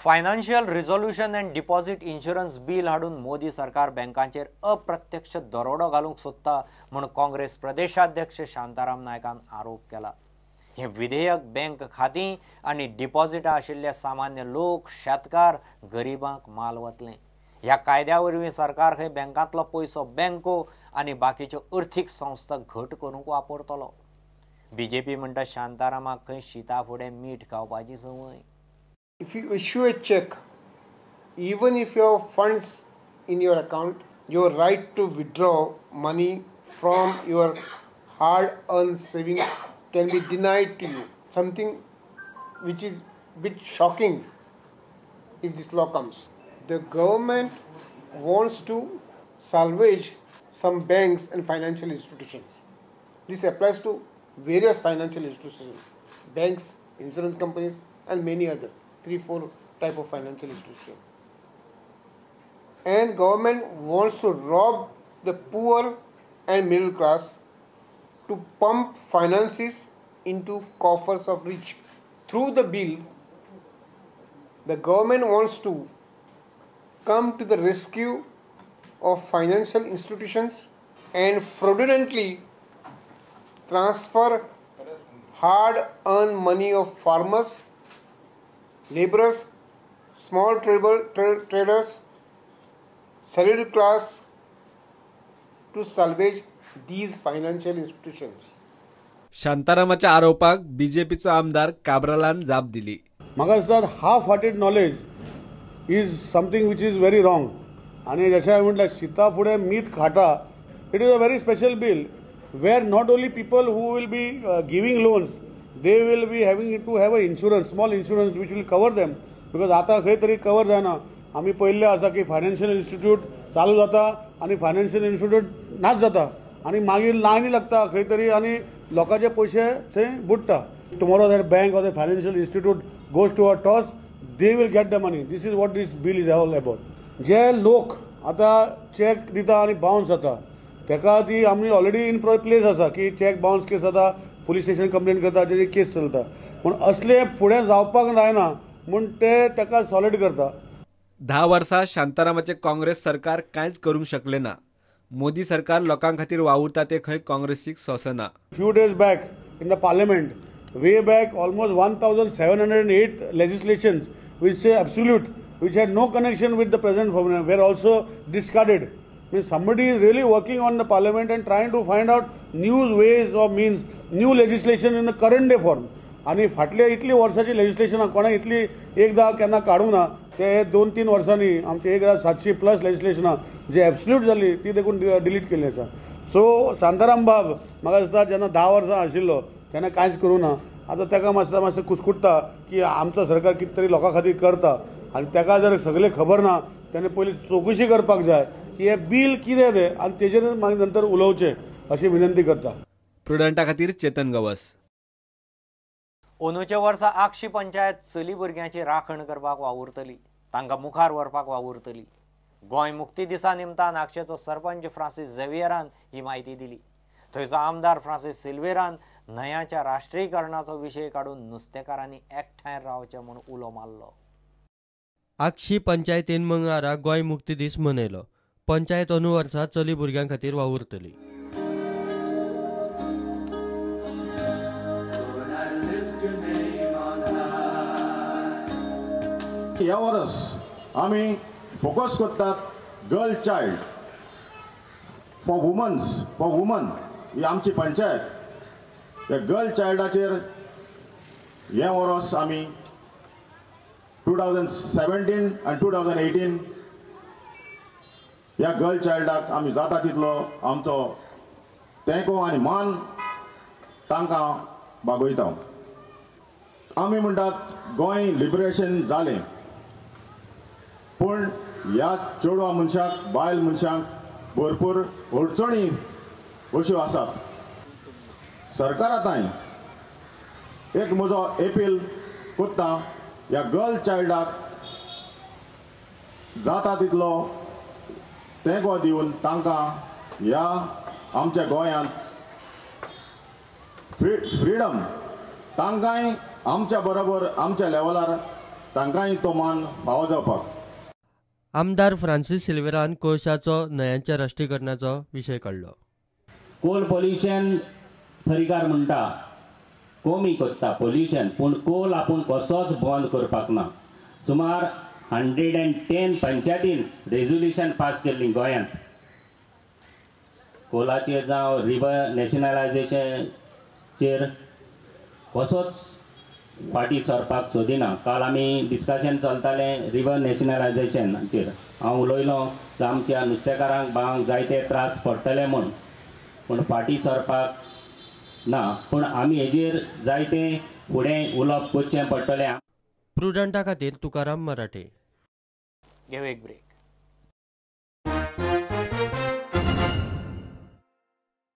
Financial resolution and deposit insurance bill हाडून मोदी सरकार बँकांचेर अप्रत्यक्ष दरोडो घालूंक सोदता म्हणून काँग्रेस प्रदेशाध्यक्ष शांताराम नायकान आरोप केला। हे विधेयक बँक खातीं आनी डिपॉझिटां आशिल्ले सामान्य लोक, शेतकार, गरिबांक माल वतलें। ह्या कायद्या वरवीं सरकार खंय बँकांतलो पयसो बँको आनी बाकीच्यो अर्थीक संस्था घट करूंक वापरतलो। बीजेपी म्हणटा शांतारामाक खंय शिता फुडें मीठ खावपाची संवय। If you issue a check, even if you have funds in your account, your right to withdraw money from your hard-earned savings can be denied to you. Something which is a bit shocking if this law comes. The government wants to salvage some banks and financial institutions. This applies to various financial institutions, banks, insurance companies, and many others. 3-4 type of financial institution, and government wants to rob the poor and middle class to pump finances into coffers of rich. Through the bill, the government wants to come to the rescue of financial institutions and fraudulently transfer hard-earned money of farmers, laborers, small traders, salaried class to salvage these financial institutions. शांतारामाच्या आरोपाक बीजेपीचो आमदार काब्रालान जाप दिली। म्हाका दिसता half hearted knowledge is something which is very wrong. आनी जशें हांवें म्हटलें शिता फुडें मीठ खाता, it is a very special bill were not only people who will be giving loans, they will be having to have a insurance, small insurance which will cover them, because आता खंय तरी कवर जायना। आमी पळयल्लें आसा की financial institute चालू जाता आनी फायनान्शियल इन्स्टिट्यूट नाच जाता आनी मागीर लायनी लागता खंय तरी आनी लोकांचे पयशे थंय बुडटा। Tomorrow that bank or the financial institute goes to a toss, they will get the money. This is what this bill is all about. जे लोक आता चॅक दिता आनी बाउन्स जाता, तेका ती आमी ऑलरेडी इन प्लेस आसा की चॅक बाउन्स केस जाता, पुलीस स्टेशन कंप्लेंट करता, तेजी केस चलता, पण असले फुडें जावपाक जायना म्हूण ते ताका सॉलिड करता। 10 वर्सां शांतारामाचे काँग्रेस सरकार कांयच करूंक शकलें ना। मोदी सरकार लोकां खातीर वावुरता ते खंय काँग्रेसीक सोंसना। Few days back in the parliament, we back almost 1708 legislations which say absolute, which had no connection with the present government, were also discarded. Means somebody is really working on the parliament and trying to find out new ways or means, new legislation in the current day form. आणि फाटल्या इतली वर्साची legislation कोणा इतली एकदा केन्ना काडूंक ना, ते 2-3 वर्सांनी आमचे 1700+ लेजिस्लेशनां जे एब्सोल्यूट जाली ती देखून डिलीट केल्ली आसा। सो शांताराम बाब म्हाका दिसता जेन्ना 10 वर्सां आशिल्लो तेन्ना कांयच करूं ना, आतां ताका मातशें कुसकुटता की आमचो सरकार कितें तरी लोकां खातीर करता, आनी ताका जर सगळें खबर ना तेन्ना पयलीं चवकशी करपाक जाय की हे बिल कितें तें आनी तेजेर मागीर नंतर उलोवचें अशी विनंती करता। प्रुडंटा खातीर चेतन गवस। अंदूच्या वर्सा आक्षी पंचायत चली भुरग्यांची राखण करपाक वावुरतली, तांकां मुखार व्हरपाक वावुरतली। गोंय मुक्ती दिसा निमतान आक्षेचो सरपंच फ्रांसीस झेवियरान ही माहिती दिली। थंयचो आमदार फ्रांसीस सिल्वेरान न्हंयांच्या राष्ट्रीयकरणाचो विशय काडून नुस्तेकारांनी एकठांय रावचें म्हूण उलो मारलो। आक्षी पंचायतीन मंगळारा गोंय मुक्ती दीस मनयलो। पंचायत अंदू वर्सा चली भुरग्यां खातीर वावुरतली। ह्या वर्स आमी फोकस करतात गर्ल चायल्ड फॉर वुमन ही आमची पंचायत। ह्या गर्ल चायल्डाचेर हे वर्स आमी 2017 and 2018 ह्या गर्ल चायल्डाक आमी जाता तितलो आमचो तेंको आनी मान तांकां बागयता। आमी म्हणटात गोंय लिबरेशन जालें, पूण ह्या चेडवा मनशाक, बायल मनशाक भरपूर अडचणी अश्यो आसात। सरकारांताय एक म्हजो अपील कोत्ता, ह्या गर्ल चायल्डाक जाता तितलो तेंको दिवन तांकां ह्या आमच्या गोंयांत फ्रीडम तांकांय आमच्या बरोबर आमच्या लेवलार तांकांय तो मान फावो जावपाक. आमदार फ्रांसीस सिल्वेरान कोळशाचो न्हंयांच्या राष्ट्रीयकरणाचो विशय काडलो. कोल पोल्युशन परिकार म्हणटा कमी करता पोल्युशन, पूण कोल आपूण कसोच बंद करपाक ना. सुमार 110 पंचायतीन रेझोल्युशन पास केल्ली गोंयांत. कोलाचेर जावं रिवर नॅशनलायझेशनचेर कसोच फाटी सरपाक सोदिना. काल आमी डिस्कशन चलतालें रिवर नॅशनलायझेशनाचेर. हांव उलयलो आमच्या नुस्तेकारांक बांक जायते त्रास पडटले म्हूण, पूण फाटी सरपाक ना. पूण आमी हेजेर जायते फुडें उलोवप करचें पडटलें. प्रुडंटा खातीर तुकाराम मराठे. घेऊ एक ब्रेक.